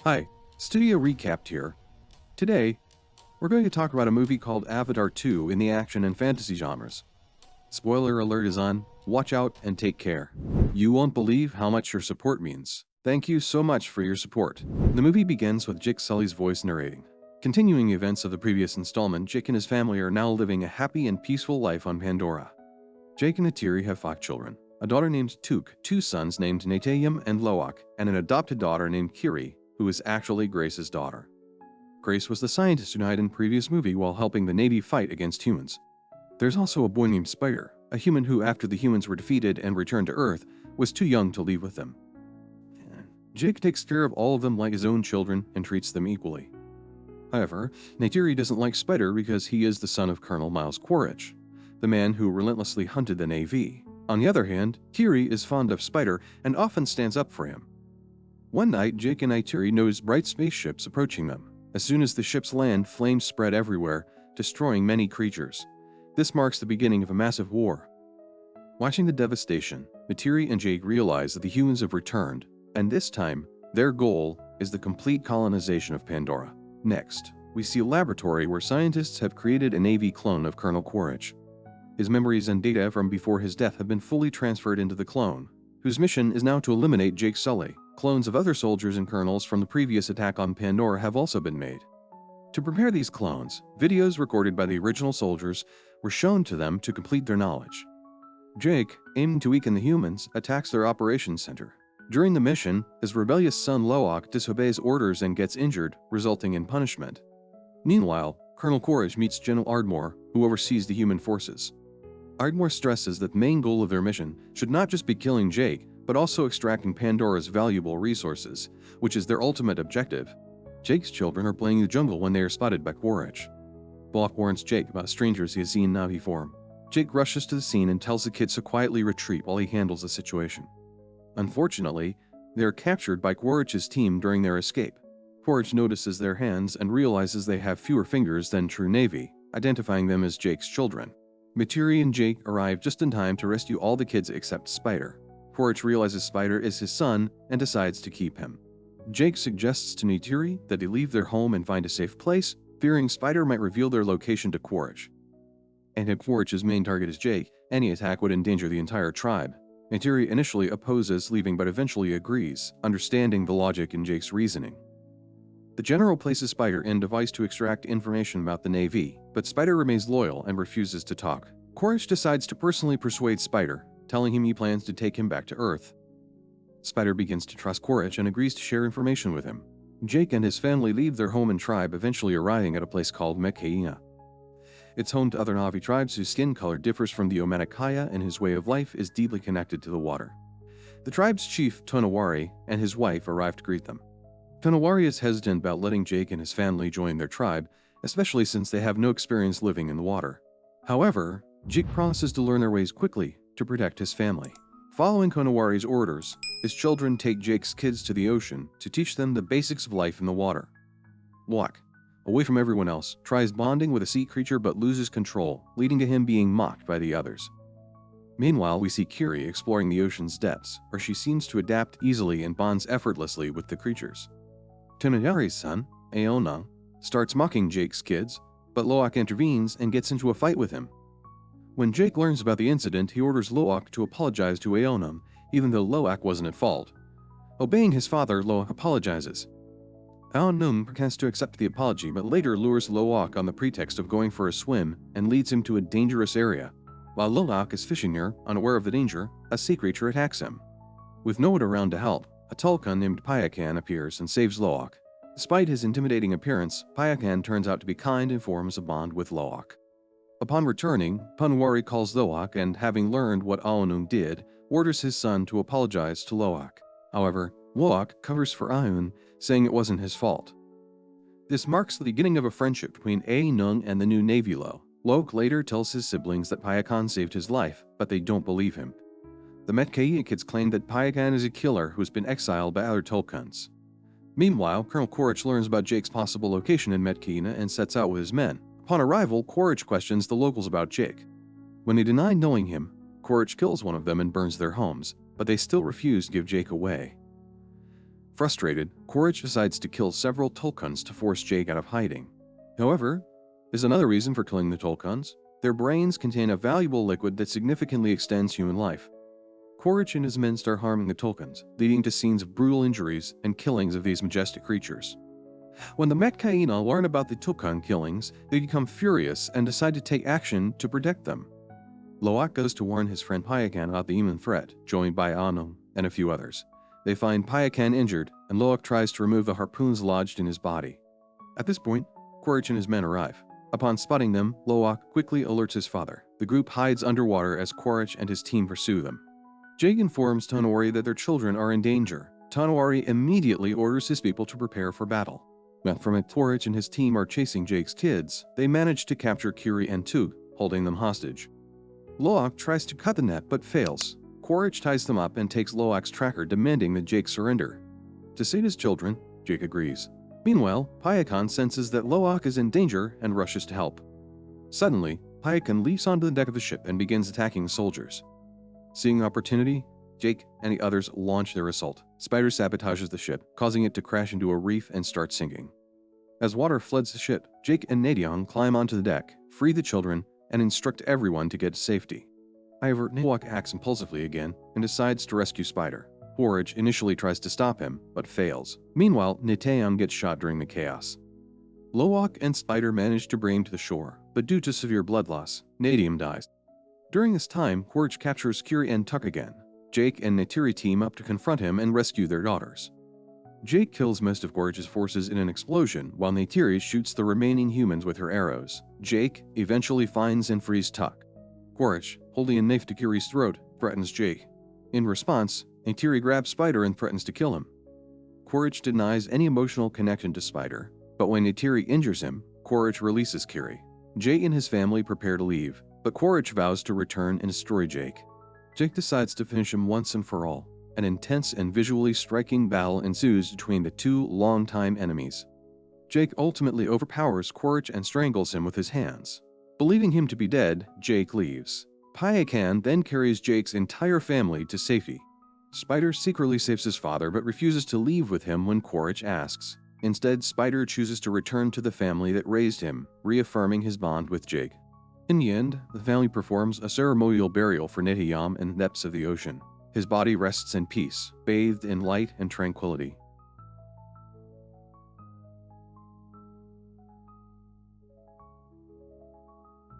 Hi, Studio Recapped here. Today, we're going to talk about a movie called Avatar 2 in the action and fantasy genres. Spoiler alert is on, watch out and take care. You won't believe how much your support means. Thank you so much for your support. The movie begins with Jake Sully's voice narrating. Continuing events of the previous installment, Jake and his family are now living a happy and peaceful life on Pandora. Jake and Neytiri have 5 children, a daughter named Tuk, 2 sons named Neytiri and Loak, and an adopted daughter named Kiri, who is actually Grace's daughter. Grace was the scientist who died in the previous movie while helping the Navy fight against humans. There's also a boy named Spider, a human who, after the humans were defeated and returned to Earth, was too young to leave with them. Jake takes care of all of them like his own children and treats them equally. However, Neytiri doesn't like Spider because he is the son of Colonel Miles Quaritch, the man who relentlessly hunted the Navy. On the other hand, Kiri is fond of Spider and often stands up for him. One night, Jake and Neytiri notice bright spaceships approaching them. As soon as the ships land, flames spread everywhere, destroying many creatures. This marks the beginning of a massive war. Watching the devastation, Neytiri and Jake realize that the humans have returned, and this time, their goal is the complete colonization of Pandora. Next, we see a laboratory where scientists have created a Navy clone of Colonel Quaritch. His memories and data from before his death have been fully transferred into the clone, whose mission is now to eliminate Jake Sully. Clones of other soldiers and colonels from the previous attack on Pandora have also been made. To prepare these clones, videos recorded by the original soldiers were shown to them to complete their knowledge. Jake, aiming to weaken the humans, attacks their operations center. During the mission, his rebellious son Loak disobeys orders and gets injured, resulting in punishment. Meanwhile, Colonel Quaritch meets General Ardmore, who oversees the human forces. Ardmore stresses that the main goal of their mission should not just be killing Jake, but also extracting Pandora's valuable resources, which is their ultimate objective. Jake's children are playing in the jungle when they are spotted by Quaritch. Loak warns Jake about strangers he has seen Navi form. Jake rushes to the scene and tells the kids to quietly retreat while he handles the situation. Unfortunately, they are captured by Quaritch's team during their escape. Quaritch notices their hands and realizes they have fewer fingers than true Navy, identifying them as Jake's children. Neytiri and Jake arrive just in time to rescue all the kids except Spider. Quaritch realizes Spider is his son and decides to keep him. Jake suggests to Neytiri that they leave their home and find a safe place, fearing Spider might reveal their location to Quaritch. And if Quaritch's main target is Jake, any attack would endanger the entire tribe. Neytiri initially opposes leaving but eventually agrees, understanding the logic in Jake's reasoning. The general places Spider in a device to extract information about the Navy, but Spider remains loyal and refuses to talk. Quaritch decides to personally persuade Spider, telling him he plans to take him back to Earth. Spider begins to trust Quaritch and agrees to share information with him. Jake and his family leave their home and tribe, eventually arriving at a place called Metkayina. It's home to other Navi tribes whose skin color differs from the Metkayina, and his way of life is deeply connected to the water. The tribe's chief, Tonawari, and his wife arrive to greet them. Tonawari is hesitant about letting Jake and his family join their tribe, especially since they have no experience living in the water. However, Jake promises to learn their ways quickly to protect his family. Following Tonawari's orders, his children take Jake's kids to the ocean to teach them the basics of life in the water. Loak, away from everyone else, tries bonding with a sea creature but loses control, leading to him being mocked by the others. Meanwhile, we see Kiri exploring the ocean's depths, where she seems to adapt easily and bonds effortlessly with the creatures. Tonawari's son, Aonung, starts mocking Jake's kids, but Loak intervenes and gets into a fight with him. When Jake learns about the incident, he orders Loak to apologize to Aonung, even though Loak wasn't at fault. Obeying his father, Loak apologizes. Aonung has to accept the apology, but later lures Loak on the pretext of going for a swim and leads him to a dangerous area. While Loak is fishing near, unaware of the danger, a sea creature attacks him. With no one around to help, a Tulkun named Payakan appears and saves Loak. Despite his intimidating appearance, Payakan turns out to be kind and forms a bond with Loak. Upon returning, Tonawari calls Loak and, having learned what Aonung did, orders his son to apologize to Loak. However, Loak covers for Aonung, saying it wasn't his fault. This marks the beginning of a friendship between Aonung and the new Navy Low. Loak later tells his siblings that Payakan saved his life, but they don't believe him. The Metkayina kids claim that Payakan is a killer who has been exiled by other Tulkuns. Meanwhile, Colonel Quaritch learns about Jake's possible location in Metkayina and sets out with his men. Upon arrival, Quaritch questions the locals about Jake. When they deny knowing him, Quaritch kills one of them and burns their homes, but they still refuse to give Jake away. Frustrated, Quaritch decides to kill several Tulkuns to force Jake out of hiding. However, there's another reason for killing the Tulkuns. Their brains contain a valuable liquid that significantly extends human life. Quaritch and his men start harming the Tulkuns, leading to scenes of brutal injuries and killings of these majestic creatures. When the Metkayina learn about the Tulkun killings, they become furious and decide to take action to protect them. Loak goes to warn his friend Payakan about the imminent threat, joined by Anu and a few others. They find Payakan injured, and Loak tries to remove the harpoons lodged in his body. At this point, Quaritch and his men arrive. Upon spotting them, Loak quickly alerts his father. The group hides underwater as Quaritch and his team pursue them. Jake informs Tonori that their children are in danger. Tonori immediately orders his people to prepare for battle. From it, Quaritch and his team are chasing Jake's kids. They manage to capture Kiri and Toot, holding them hostage. Loak tries to cut the net but fails. Quaritch ties them up and takes Loak's tracker, demanding that Jake surrender. To save his children, Jake agrees. Meanwhile, Payakan senses that Loak is in danger and rushes to help. Suddenly, Payakan leaps onto the deck of the ship and begins attacking the soldiers. Seeing opportunity, Jake and the others launch their assault. Spider sabotages the ship, causing it to crash into a reef and start sinking. As water floods the ship, Jake and Neytiri climb onto the deck, free the children, and instruct everyone to get to safety. However, Loak acts impulsively again and decides to rescue Spider. Quaritch initially tries to stop him, but fails. Meanwhile, Neytiri gets shot during the chaos. Loak and Spider manage to bring him to the shore, but due to severe blood loss, Neytiri dies. During this time, Quaritch captures Kiri and Tuck again. Jake and Neytiri team up to confront him and rescue their daughters. Jake kills most of Quaritch's forces in an explosion, while Neytiri shoots the remaining humans with her arrows. Jake eventually finds and frees Tuck. Quaritch, holding a knife to Kiri's throat, threatens Jake. In response, Neytiri grabs Spider and threatens to kill him. Quaritch denies any emotional connection to Spider, but when Neytiri injures him, Quaritch releases Kiri. Jake and his family prepare to leave, but Quaritch vows to return and destroy Jake. Jake decides to finish him once and for all. An intense and visually striking battle ensues between the two longtime enemies. Jake ultimately overpowers Quaritch and strangles him with his hands. Believing him to be dead, Jake leaves. Payakan then carries Jake's entire family to safety. Spider secretly saves his father but refuses to leave with him when Quaritch asks. Instead, Spider chooses to return to the family that raised him, reaffirming his bond with Jake. In the end, the family performs a ceremonial burial for Neytiri in the depths of the ocean. His body rests in peace, bathed in light and tranquility.